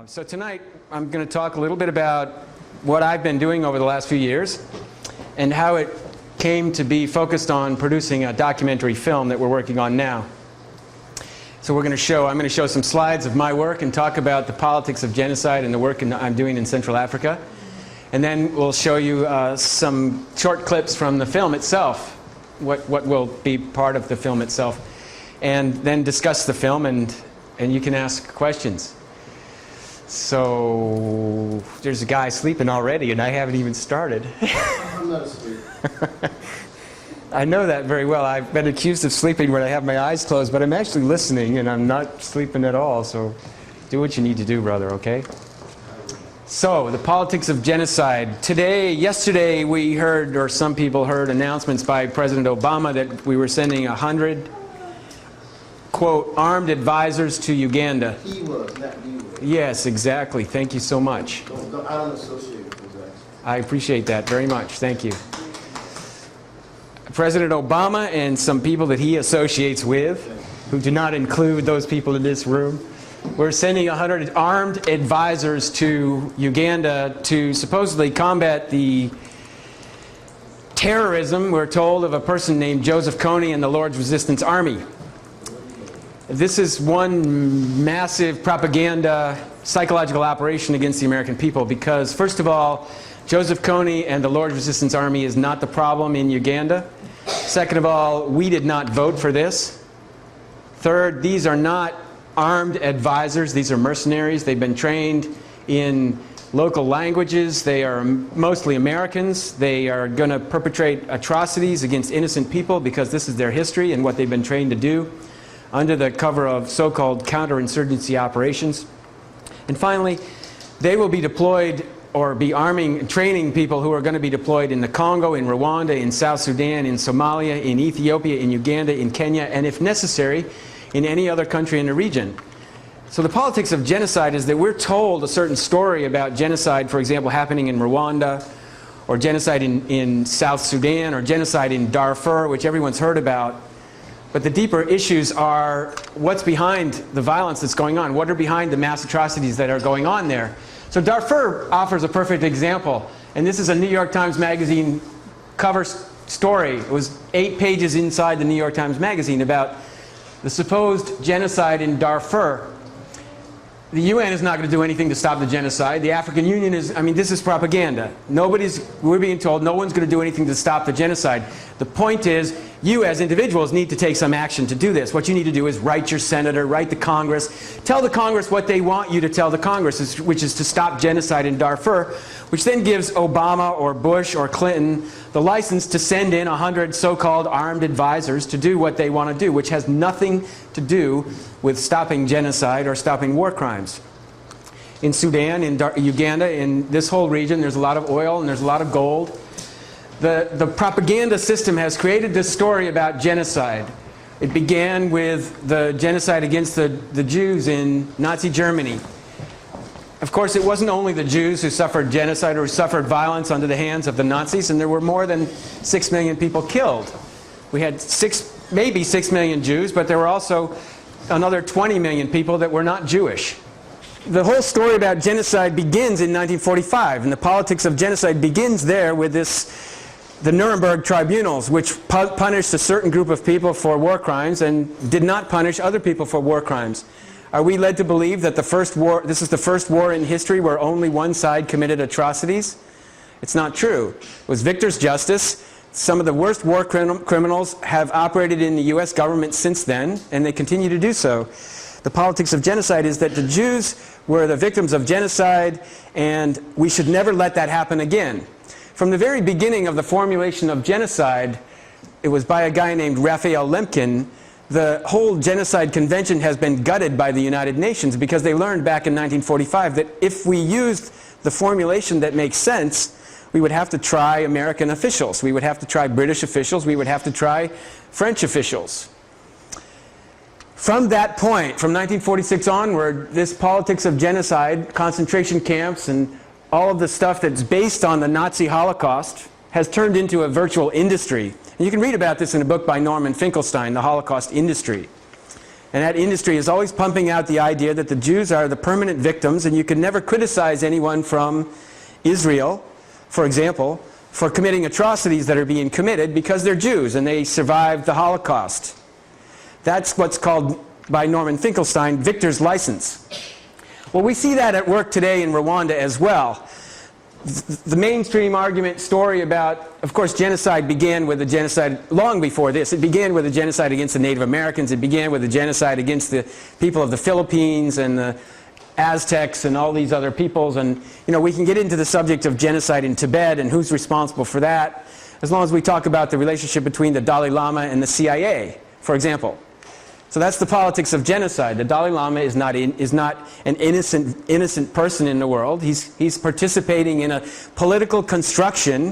So tonight I'm going to talk a little bit about what I've been doing over the last few years and how it came to be focused on producing a documentary film that we're working on now. So I'm going to show some slides of my work and talk about the politics of genocide and the work I'm doing in Central Africa. And then we'll show you some short clips from the film itself, what will be part of the film itself, and then discuss the film and you can ask questions. So there's a guy sleeping already and I haven't even started. I'm not asleep. I know that very well. I've been accused of sleeping when I have my eyes closed, but I'm actually listening and I'm not sleeping at all. So do what you need to do, brother, okay? So, the politics of genocide. Yesterday we heard, or some people heard, announcements by President Obama that we were sending 100, quote, armed advisors to Uganda. He was, not you were. Yes, exactly. Thank you so much. I don't associate with those guys. I appreciate that very much. Thank you. President Obama and some people that he associates with, who do not include those people in this room, we're sending 100 armed advisors to Uganda to supposedly combat the terrorism, we're told, of a person named Joseph Kony and the Lord's Resistance Army. This is one massive propaganda psychological operation against the American people because, first of all, Joseph Kony and the Lord's Resistance Army is not the problem in Uganda. Second of all, we did not vote for this. Third, these are not armed advisors. These are mercenaries. They've been trained in local languages. They are mostly Americans. They are going to perpetrate atrocities against innocent people because this is their history and what they've been trained to do under the cover of so-called counterinsurgency operations. And finally, they will be deployed or be training people who are going to be deployed in the Congo, in Rwanda, in South Sudan, in Somalia, in Ethiopia, in Uganda, in Kenya, and if necessary, in any other country in the region. So the politics of genocide is that we're told a certain story about genocide, for example, happening in Rwanda, or genocide in South Sudan, or genocide in Darfur, which everyone's heard about. But the deeper issues are what's behind the violence that's going on, what are behind the mass atrocities that are going on there. So Darfur offers a perfect example, and this is a New York Times Magazine cover story. It was 8 pages inside the New York Times Magazine about the supposed genocide in Darfur. The UN is not going to do anything to stop the genocide. The African Union is, this is propaganda. We're being told no one's going to do anything to stop the genocide. The point is, you as individuals need to take some action to do this. What you need to do is write your senator, write the Congress, tell the Congress what they want you to tell the Congress, which is to stop genocide in Darfur, which then gives Obama or Bush or Clinton the license to send in 100 so-called armed advisors to do what they want to do, which has nothing to do with stopping genocide or stopping war crimes. In Sudan, in Uganda, in this whole region, there's a lot of oil and there's a lot of gold. The propaganda system has created this story about genocide. It began with the genocide against the Jews in Nazi Germany. Of course, it wasn't only the Jews who suffered genocide or who suffered violence under the hands of the Nazis, and there were more than 6 million people killed. We had maybe 6 million Jews, but there were also another 20 million people that were not Jewish. The whole story about genocide begins in 1945, and the politics of genocide begins there with the Nuremberg tribunals, which punished a certain group of people for war crimes and did not punish other people for war crimes. Are we led to believe that this is the first war in history where only one side committed atrocities? It's not true. It was victor's justice. Some of the worst war criminals have operated in the US government since then, and they continue to do so. The politics of genocide is that the Jews were the victims of genocide, and we should never let that happen again. From the very beginning of the formulation of genocide, it was by a guy named Raphael Lemkin. The whole Genocide Convention has been gutted by the United Nations because they learned back in 1945 that if we used the formulation that makes sense, we would have to try American officials, we would have to try British officials, we would have to try French officials. From that point, from 1946 onward, this politics of genocide, concentration camps, and all of the stuff that's based on the Nazi Holocaust has turned into a virtual industry. And you can read about this in a book by Norman Finkelstein, The Holocaust Industry. And that industry is always pumping out the idea that the Jews are the permanent victims, and you can never criticize anyone from Israel, for example, for committing atrocities that are being committed because they're Jews and they survived the Holocaust. That's what's called, by Norman Finkelstein, victor's license. Well, we see that at work today in Rwanda as well. The mainstream argument story about, of course, genocide began with a genocide long before this. It began with a genocide against the Native Americans. It began with a genocide against the people of the Philippines and the Aztecs and all these other peoples. And, you know, we can get into the subject of genocide in Tibet and who's responsible for that, as long as we talk about the relationship between the Dalai Lama and the CIA, for example. So that's the politics of genocide. The Dalai Lama is not an innocent person in the world. He's participating in a political construction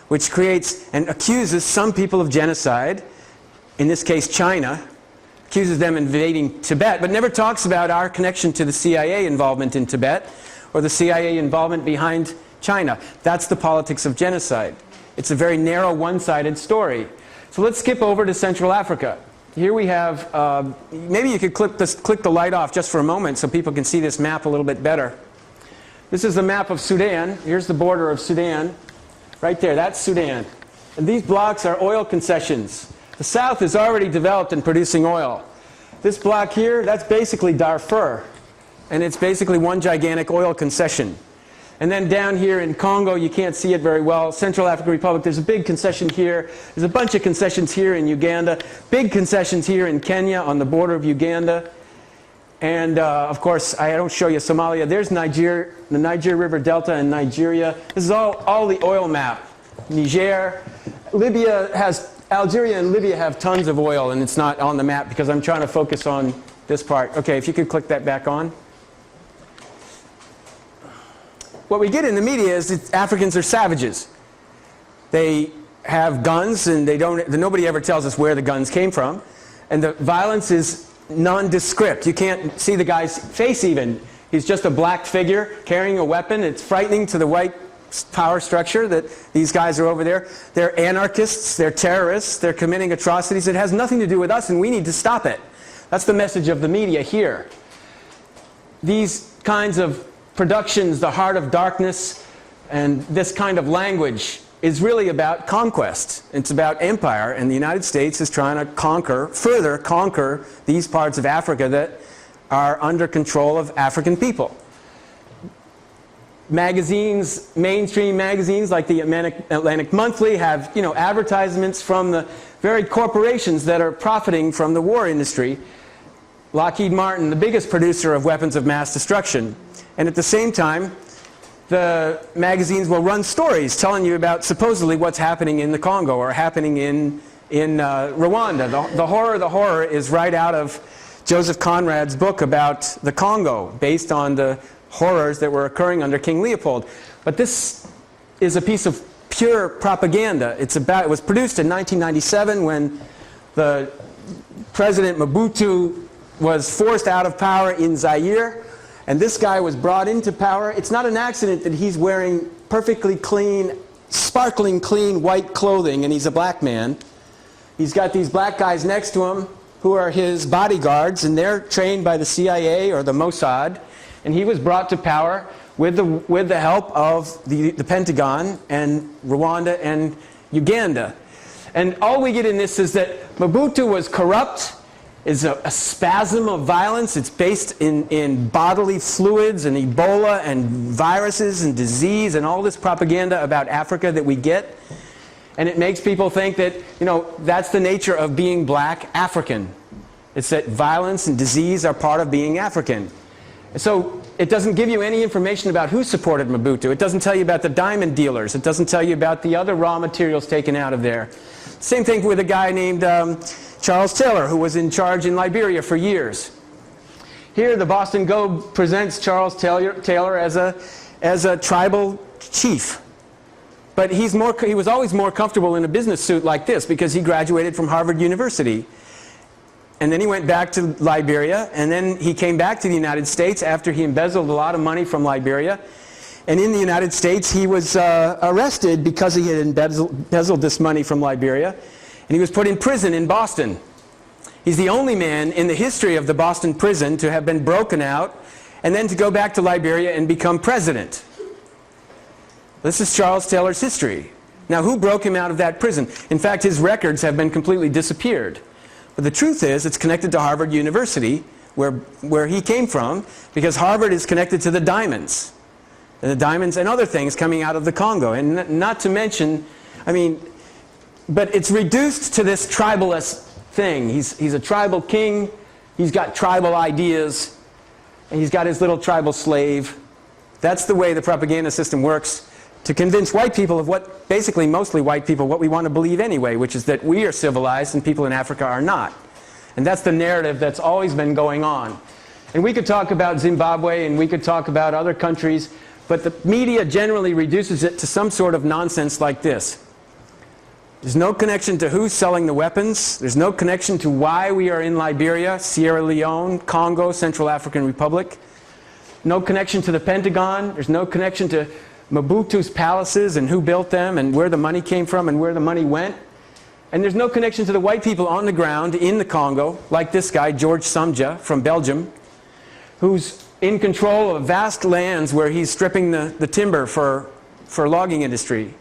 which creates and accuses some people of genocide, in this case China, accuses them of invading Tibet, but never talks about our connection to the CIA involvement in Tibet or the CIA involvement behind China. That's the politics of genocide. It's a very narrow, one-sided story. So let's skip over to Central Africa. Here we have, maybe you could click the light off just for a moment so people can see this map a little bit better. This is the map of Sudan. Here's the border of Sudan. Right there, that's Sudan. And these blocks are oil concessions. The south is already developed and producing oil. This block here, that's basically Darfur. And it's basically one gigantic oil concession. And then down here in Congo, you can't see it very well, Central African Republic, there's a big concession here. There's a bunch of concessions here in Uganda. Big concessions here in Kenya on the border of Uganda. And of course, I don't show you Somalia. There's Niger, the Niger River Delta in Nigeria. This is all the oil map. Niger. Libya has, Algeria and Libya have tons of oil, and it's not on the map because I'm trying to focus on this part. Okay, if you could click that back on. What we get in the media is that Africans are savages. They have guns, and nobody ever tells us where the guns came from. And the violence is nondescript. You can't see the guy's face even. He's just a black figure carrying a weapon. It's frightening to the white power structure that these guys are over there. They're anarchists, they're terrorists, they're committing atrocities. It has nothing to do with us, and we need to stop it. That's the message of the media here. These kinds of productions, the heart of darkness, and this kind of language is really about conquest. It's about empire, and the United States is trying to further conquer these parts of Africa that are under control of African people. Magazines, mainstream magazines like the Atlantic Monthly have, you know, advertisements from the very corporations that are profiting from the war industry. Lockheed Martin, the biggest producer of weapons of mass destruction. And at the same time, the magazines will run stories telling you about supposedly what's happening in the Congo or happening in Rwanda. The horror is right out of Joseph Conrad's book about the Congo, based on the horrors that were occurring under King Leopold. But this is a piece of pure propaganda. It was produced in 1997 when the President Mobutu was forced out of power in Zaire. And this guy was brought into power. It's not an accident that he's wearing perfectly clean, sparkling clean white clothing, and he's a black man. He's got these black guys next to him who are his bodyguards, and they're trained by the CIA or the Mossad. And he was brought to power with the help of the Pentagon and Rwanda and Uganda. And all we get in this is that Mobutu was corrupt, is a spasm of violence. It's based in bodily fluids and Ebola and viruses and disease and all this propaganda about Africa that we get. And it makes people think that, you know, that's the nature of being black African. It's that violence and disease are part of being African. So it doesn't give you any information about who supported Mobutu. It doesn't tell you about the diamond dealers. It doesn't tell you about the other raw materials taken out of there. Same thing with a guy named Charles Taylor, who was in charge in Liberia for years. Here, the Boston Globe presents Charles Taylor as a tribal chief. But he was always more comfortable in a business suit like this because he graduated from Harvard University. And then he went back to Liberia, and then he came back to the United States after he embezzled a lot of money from Liberia. And in the United States, he was arrested because he had embezzled this money from Liberia. And he was put in prison in Boston. He's the only man in the history of the Boston prison to have been broken out and then to go back to Liberia and become president. This is Charles Taylor's history. Now, who broke him out of that prison? In fact, his records have been completely disappeared. But the truth is, it's connected to Harvard University, where he came from, because Harvard is connected to the diamonds. And the diamonds and other things coming out of the Congo. And not to mention, I mean, but it's reduced to this tribalist thing. He's a tribal king, he's got tribal ideas, and he's got his little tribal slave. That's the way the propaganda system works, to convince white people of what, basically mostly white people, what we want to believe anyway, which is that we are civilized and people in Africa are not. And that's the narrative that's always been going on. And we could talk about Zimbabwe and we could talk about other countries, but the media generally reduces it to some sort of nonsense like this. There's no connection to who's selling the weapons. There's no connection to why we are in Liberia, Sierra Leone, Congo, Central African Republic. No connection to the Pentagon. There's no connection to Mobutu's palaces and who built them and where the money came from and where the money went. And there's no connection to the white people on the ground in the Congo, like this guy, George Samja from Belgium, who's in control of vast lands where he's stripping the timber for logging industry.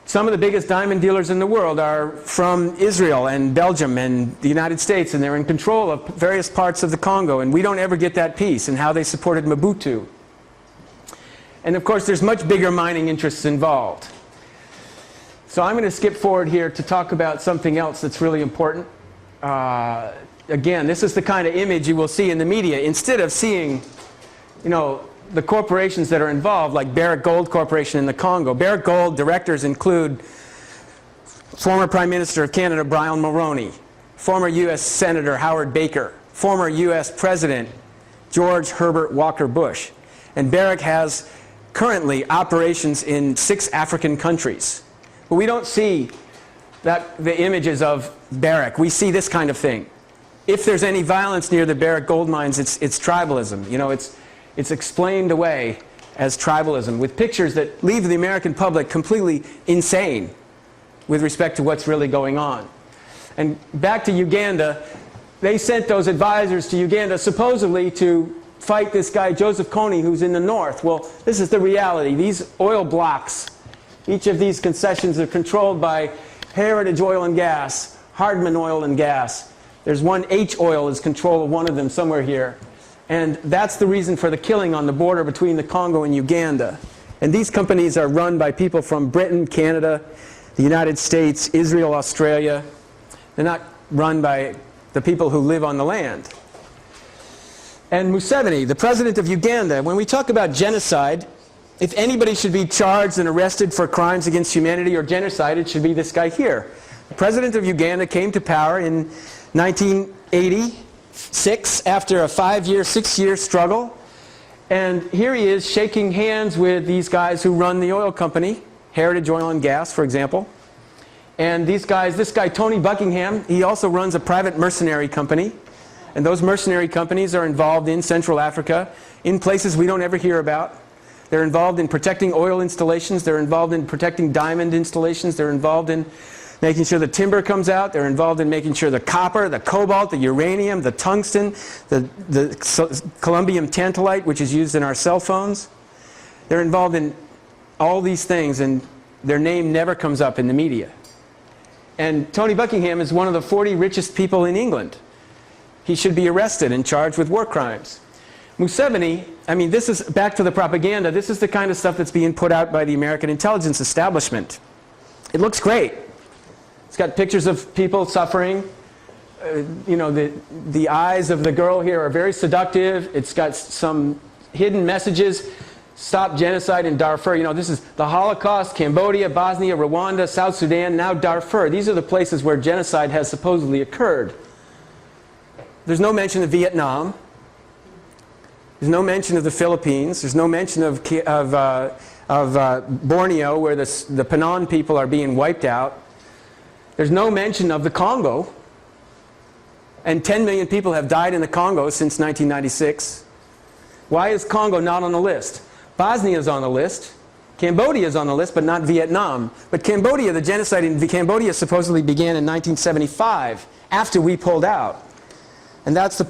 Some of the biggest diamond dealers in the world are from Israel and Belgium and the United States, and they're in control of various parts of the Congo, and we don't ever get that piece, and how they supported Mobutu. And of course, there's much bigger mining interests involved. So I'm going to skip forward here to talk about something else that's really important. Again, this is the kind of image you will see in the media. Instead of seeing, you know, the corporations that are involved, like Barrick Gold Corporation in the Congo. Barrick Gold directors include former Prime Minister of Canada, Brian Mulroney, former U.S. Senator Howard Baker, former U.S. President George Herbert Walker Bush. And Barrick has currently operations in 6 African countries. But we don't see the images of Barrick. We see this kind of thing. If there's any violence near the Barrick gold mines, it's tribalism. You know, it's explained away as tribalism, with pictures that leave the American public completely insane with respect to what's really going on. And back to Uganda, they sent those advisors to Uganda supposedly to fight this guy Joseph Kony, who's in the north. Well, this is the reality. These oil blocks, each of these concessions are controlled by Heritage Oil and Gas, Hardman Oil and Gas. There's one, H Oil is control of one of them somewhere here. And that's the reason for the killing on the border between the Congo and Uganda. And these companies are run by people from Britain, Canada, the United States, Israel, Australia. They're not run by the people who live on the land. And Museveni, the president of Uganda, when we talk about genocide, if anybody should be charged and arrested for crimes against humanity or genocide, it should be this guy here. The president of Uganda came to power in 1986 after a 5-year, 6-year struggle. And here he is shaking hands with these guys who run the oil company, Heritage Oil and Gas, for example. And these guys, this guy Tony Buckingham, he also runs a private mercenary company. And those mercenary companies are involved in Central Africa, in places we don't ever hear about. They're involved in protecting oil installations. They're involved in protecting diamond installations. They're involved in making sure the timber comes out. They're involved in making sure the copper, the cobalt, the uranium, the tungsten, the columbium tantalite, which is used in our cell phones. They're involved in all these things, and their name never comes up in the media. And Tony Buckingham is one of the 40 richest people in England. He should be arrested and charged with war crimes. Museveni, I mean, this is back to the propaganda. This is the kind of stuff that's being put out by the American intelligence establishment. It looks great. It's got pictures of people suffering. You know, the eyes of the girl here are very seductive. It's got some hidden messages. Stop genocide in Darfur. You know, this is the Holocaust, Cambodia, Bosnia, Rwanda, South Sudan, now Darfur. These are the places where genocide has supposedly occurred. There's no mention of Vietnam. There's no mention of the Philippines. There's no mention of Borneo, where the Penon people are being wiped out. There's no mention of the Congo. And 10 million people have died in the Congo since 1996. Why is Congo not on the list? Bosnia is on the list. Cambodia is on the list, but not Vietnam. But Cambodia, the genocide in Cambodia supposedly began in 1975, after we pulled out. And that's the